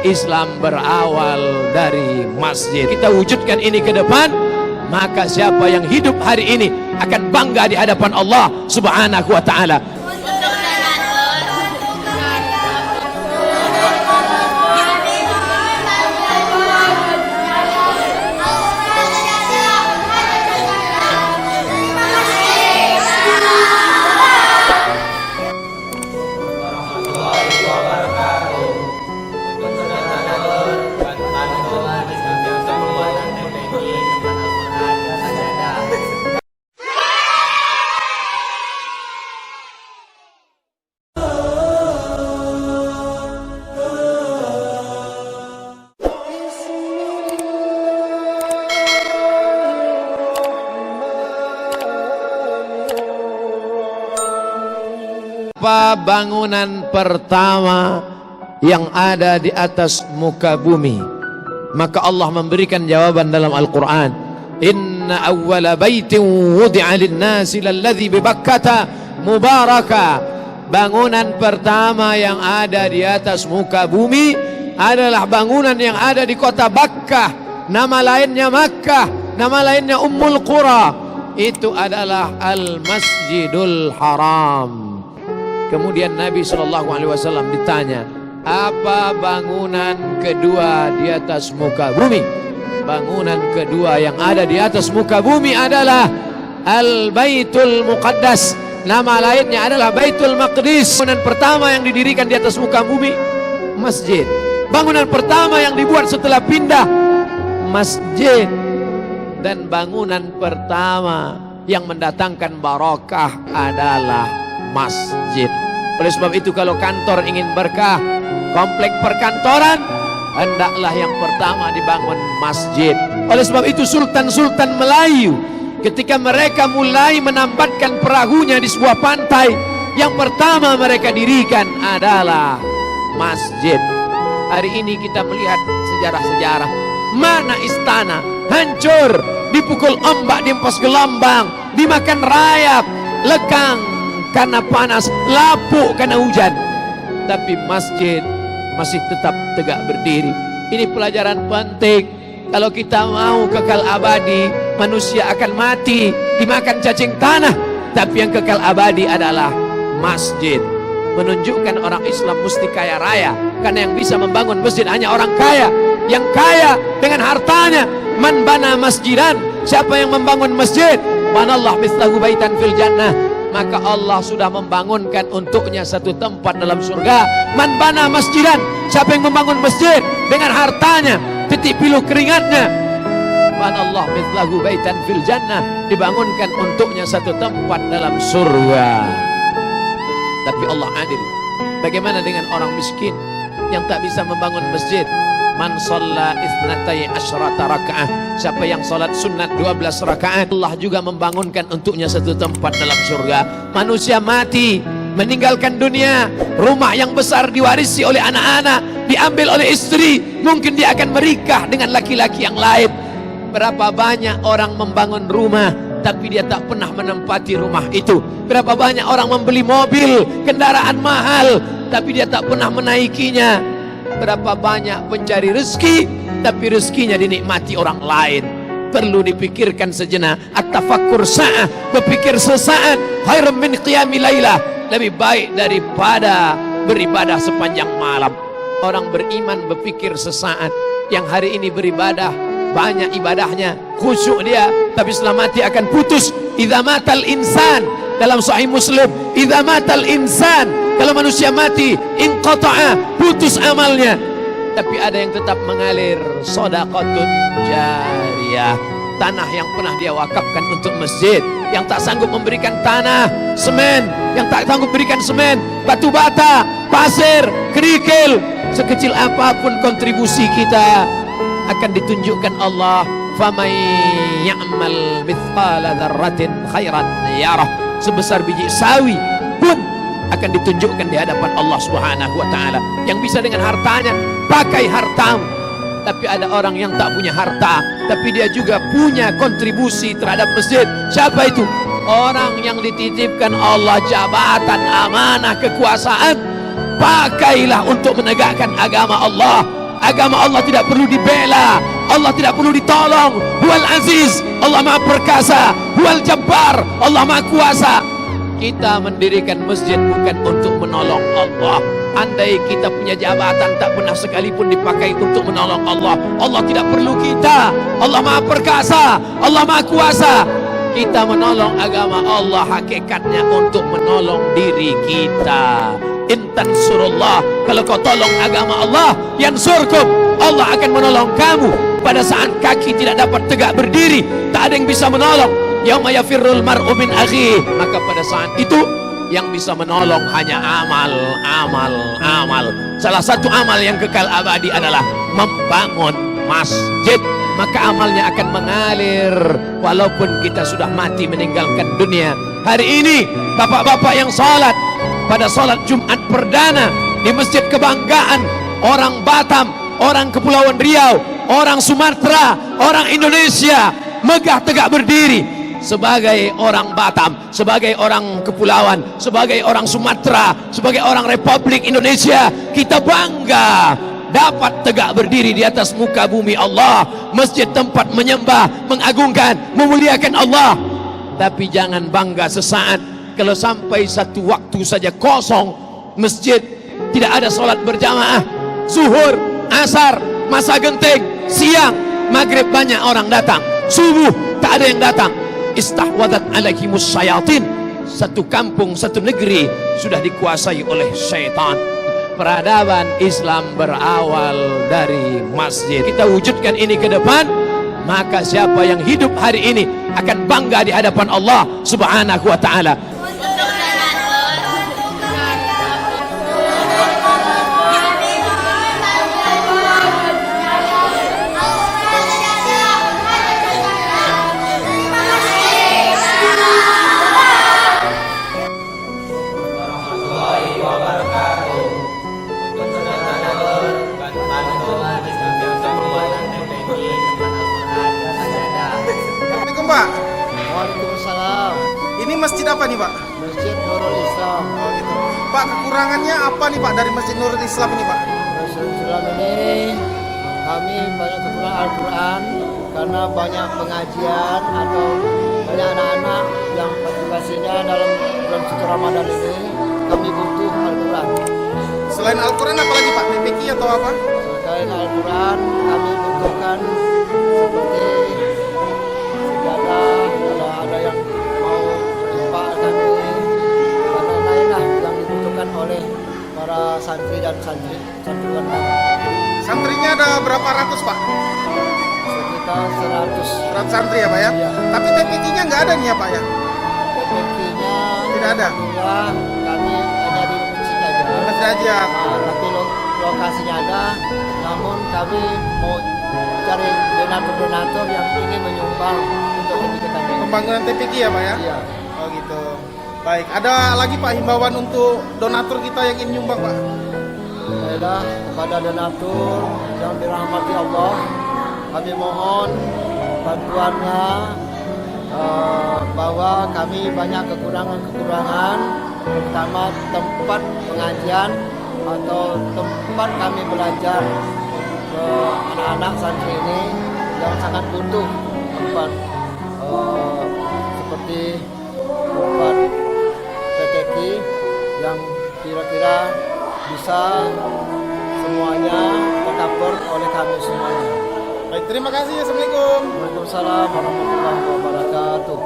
Islam berawal dari masjid. Kita wujudkan ini ke depan, maka siapa yang hidup hari ini akan bangga di hadapan Allah Subhanahu wa ta'ala. Apa bangunan pertama yang ada di atas muka bumi? Maka Allah memberikan jawaban dalam Al-Quran. Inna awwala baitin wudi'a lin-nasi lalladzi bi Bakkata mubaraka. Bangunan pertama yang ada di atas muka bumi adalah bangunan yang ada di kota Bakkah. Nama lainnya Makkah, nama lainnya Ummul Qura. Itu adalah Al-Masjidul Haram. Kemudian Nabi SAW ditanya, apa bangunan kedua di atas muka bumi? Bangunan kedua yang ada di atas muka bumi adalah Al-Baitul Muqaddas. Nama lainnya adalah Baitul Maqdis. Bangunan pertama yang didirikan di atas muka bumi, masjid. Bangunan pertama yang dibuat setelah pindah, masjid. Dan bangunan pertama yang mendatangkan barakah adalah masjid. Oleh sebab itu kalau kantor ingin berkah, komplek perkantoran, hendaklah yang pertama dibangun masjid. Oleh sebab itu sultan-sultan Melayu ketika mereka mulai menambatkan perahunya di sebuah pantai, yang pertama mereka dirikan adalah masjid. Hari ini kita melihat sejarah-sejarah, mana istana hancur, dipukul ombak, diempas gelombang, dimakan rayap, lekang karena panas, lapuk karena hujan, tapi masjid masih tetap tegak berdiri. Ini pelajaran penting. Kalau kita mau kekal abadi, manusia akan mati dimakan cacing tanah, tapi yang kekal abadi adalah masjid. Menunjukkan orang Islam mesti kaya raya, karena yang bisa membangun masjid hanya orang kaya, yang kaya dengan hartanya. Man bana masjidan, siapa yang membangun masjid, banallah mislahu baitan fil jannah, maka Allah sudah membangunkan untuknya satu tempat dalam surga. Man bana masjidan, siapa yang membangun masjid dengan hartanya, titik pilu keringatnya, banallah mislahu baitan fil jannah, dibangunkan untuknya satu tempat dalam surga. Tapi Allah adil. Bagaimana dengan orang miskin yang tak bisa membangun masjid? Man shalla itsnatai asyrata rakaah, siapa yang salat sunat 12 rakaat, Allah juga membangunkan untuknya satu tempat dalam surga. Manusia mati, meninggalkan dunia, rumah yang besar diwarisi oleh anak-anak, diambil oleh istri, mungkin dia akan menikah dengan laki-laki yang lain. Berapa banyak orang membangun rumah tapi dia tak pernah menempati rumah itu. Berapa banyak orang membeli mobil, kendaraan mahal, tapi dia tak pernah menaikinya. Berapa banyak pencari rezeki, tapi rezekinya dinikmati orang lain. Perlu dipikirkan sejenak. At-tafakkur sa'ah, berpikir sesaat, khairum min qiyami lailah, lebih baik daripada beribadah sepanjang malam. Orang beriman berpikir sesaat. Yang hari ini beribadah, banyak ibadahnya, khusyuk dia, tapi setelah mati akan putus. Idza matal insan, dalam Sahih Muslim, idza matal insan, kalau manusia mati, inqata'a, putus amalnya. Tapi ada yang tetap mengalir, shadaqatun jariyah, tanah yang pernah dia wakafkan untuk masjid. Yang tak sanggup memberikan tanah, semen, yang tak sanggup berikan semen, batu bata, pasir, kerikil, sekecil apapun kontribusi kita akan ditunjukkan Allah. Faman ya'mal mithqala dzarratin khairan yarah, sebesar biji sawi pun akan ditunjukkan di hadapan Allah Subhanahu wa ta'ala. Yang bisa dengan hartanya, pakai hartamu. Tapi ada orang yang tak punya harta, tapi dia juga punya kontribusi terhadap masjid. Siapa itu? Orang yang dititipkan Allah jabatan, amanah, kekuasaan. Pakailah untuk menegakkan agama Allah. agama Allah tidak perlu dibela, Allah tidak perlu ditolong. Huwal Aziz, Allah Maha Perkasa. Huwal Jabbar, Allah Maha Kuasa. Kita mendirikan masjid bukan untuk menolong Allah. Andai kita punya jabatan, tak pernah sekalipun dipakai untuk menolong Allah. Allah tidak perlu kita. Allah Maha Perkasa, Allah Maha Kuasa. Kita menolong agama Allah hakikatnya untuk menolong diri kita. Intan surullah, kalau kau tolong agama Allah, yansurkum, Allah akan menolong kamu. Pada saat kaki tidak dapat tegak berdiri, tak ada yang bisa menolong. Yauma yafirrul mar'u min akhihi, maka pada saat itu yang bisa menolong hanya amal, amal, amal. Salah satu amal yang kekal abadi adalah membangun masjid. Maka amalnya akan mengalir walaupun kita sudah mati meninggalkan dunia. Hari ini bapak-bapak yang salat pada salat Jumat perdana di Masjid Kebanggaan orang Batam, orang Kepulauan Riau, orang Sumatera, orang Indonesia megah tegak berdiri. Sebagai orang Batam, sebagai orang Kepulauan, sebagai orang Sumatera, sebagai orang Republik Indonesia, kita bangga dapat tegak berdiri di atas muka bumi Allah. Masjid tempat menyembah, mengagungkan, memuliakan Allah. Tapi jangan bangga sesaat kalau sampai satu waktu saja kosong masjid, tidak ada solat berjamaah. Zuhur, asar, masa genting, siang, maghrib banyak orang datang, subuh tak ada yang datang. Istahwadat alaihimus syayatin. Satu kampung, satu negeri sudah dikuasai oleh syaitan. Peradaban Islam berawal dari masjid. Kita wujudkan ini ke depan, maka siapa yang hidup hari ini akan bangga di hadapan Allah Subhanahu wa ta'ala. Pak. Waalaikumsalam. Ini masjid apa nih Pak? Masjid Nurul Islam. Oh gitu. Pak, kekurangannya apa nih Pak dari Masjid Nurul Islam ini Pak? Masjid Islam ini kami banyak kekurangan Al-Quran karena banyak pengajian atau banyak anak-anak yang partisipasinya dalam bulan suci Ramadan ini. Kami butuh Al-Quran. Selain Al-Quran apa lagi Pak? PPQ atau apa? Selain Al-Quran kami butuhkan seperti kalau ada yang mau jumpa kami dan lain-lain lah yang dibutuhkan oleh para santri dan santriwan kami. Santrinya ada berapa ratus Pak? Sekitar 100 santri ya Pak ya? Iya. Tapi TPQ-nya nggak ada nih ya Pak ya? TPQ-nya Tidak ada? alhamdulillah kami hanya di masjid aja. Masjid aja. Tapi lokasinya ada, namun kami mau cari donatur-donatur yang ingin menyumbang untuk TPQ kami. Pembangunan TPQ ya Pak ya? Iya. Oh gitu. Baik, ada lagi Pak himbauan untuk donatur kita yang ingin nyumbang Pak? Baiklah, kepada donatur yang dirahmati Allah, kami mohon bantuannya bahwa kami banyak kekurangan-kekurangan, terutama tempat pengajian atau tempat kami belajar ke anak-anak santri ini yang sangat butuh tempat seperti tempat PTQ yang kira-kira bisa semuanya tercover oleh kami semuanya. Baik, terima kasih. Assalamualaikum. Waalaikumsalam warahmatullahi wabarakatuh.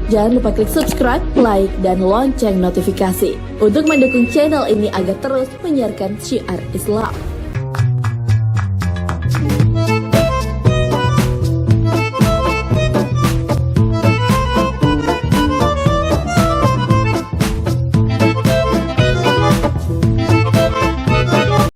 Jangan lupa klik subscribe, like, dan lonceng notifikasi untuk mendukung channel ini agar terus menyiarkan syiar Islam.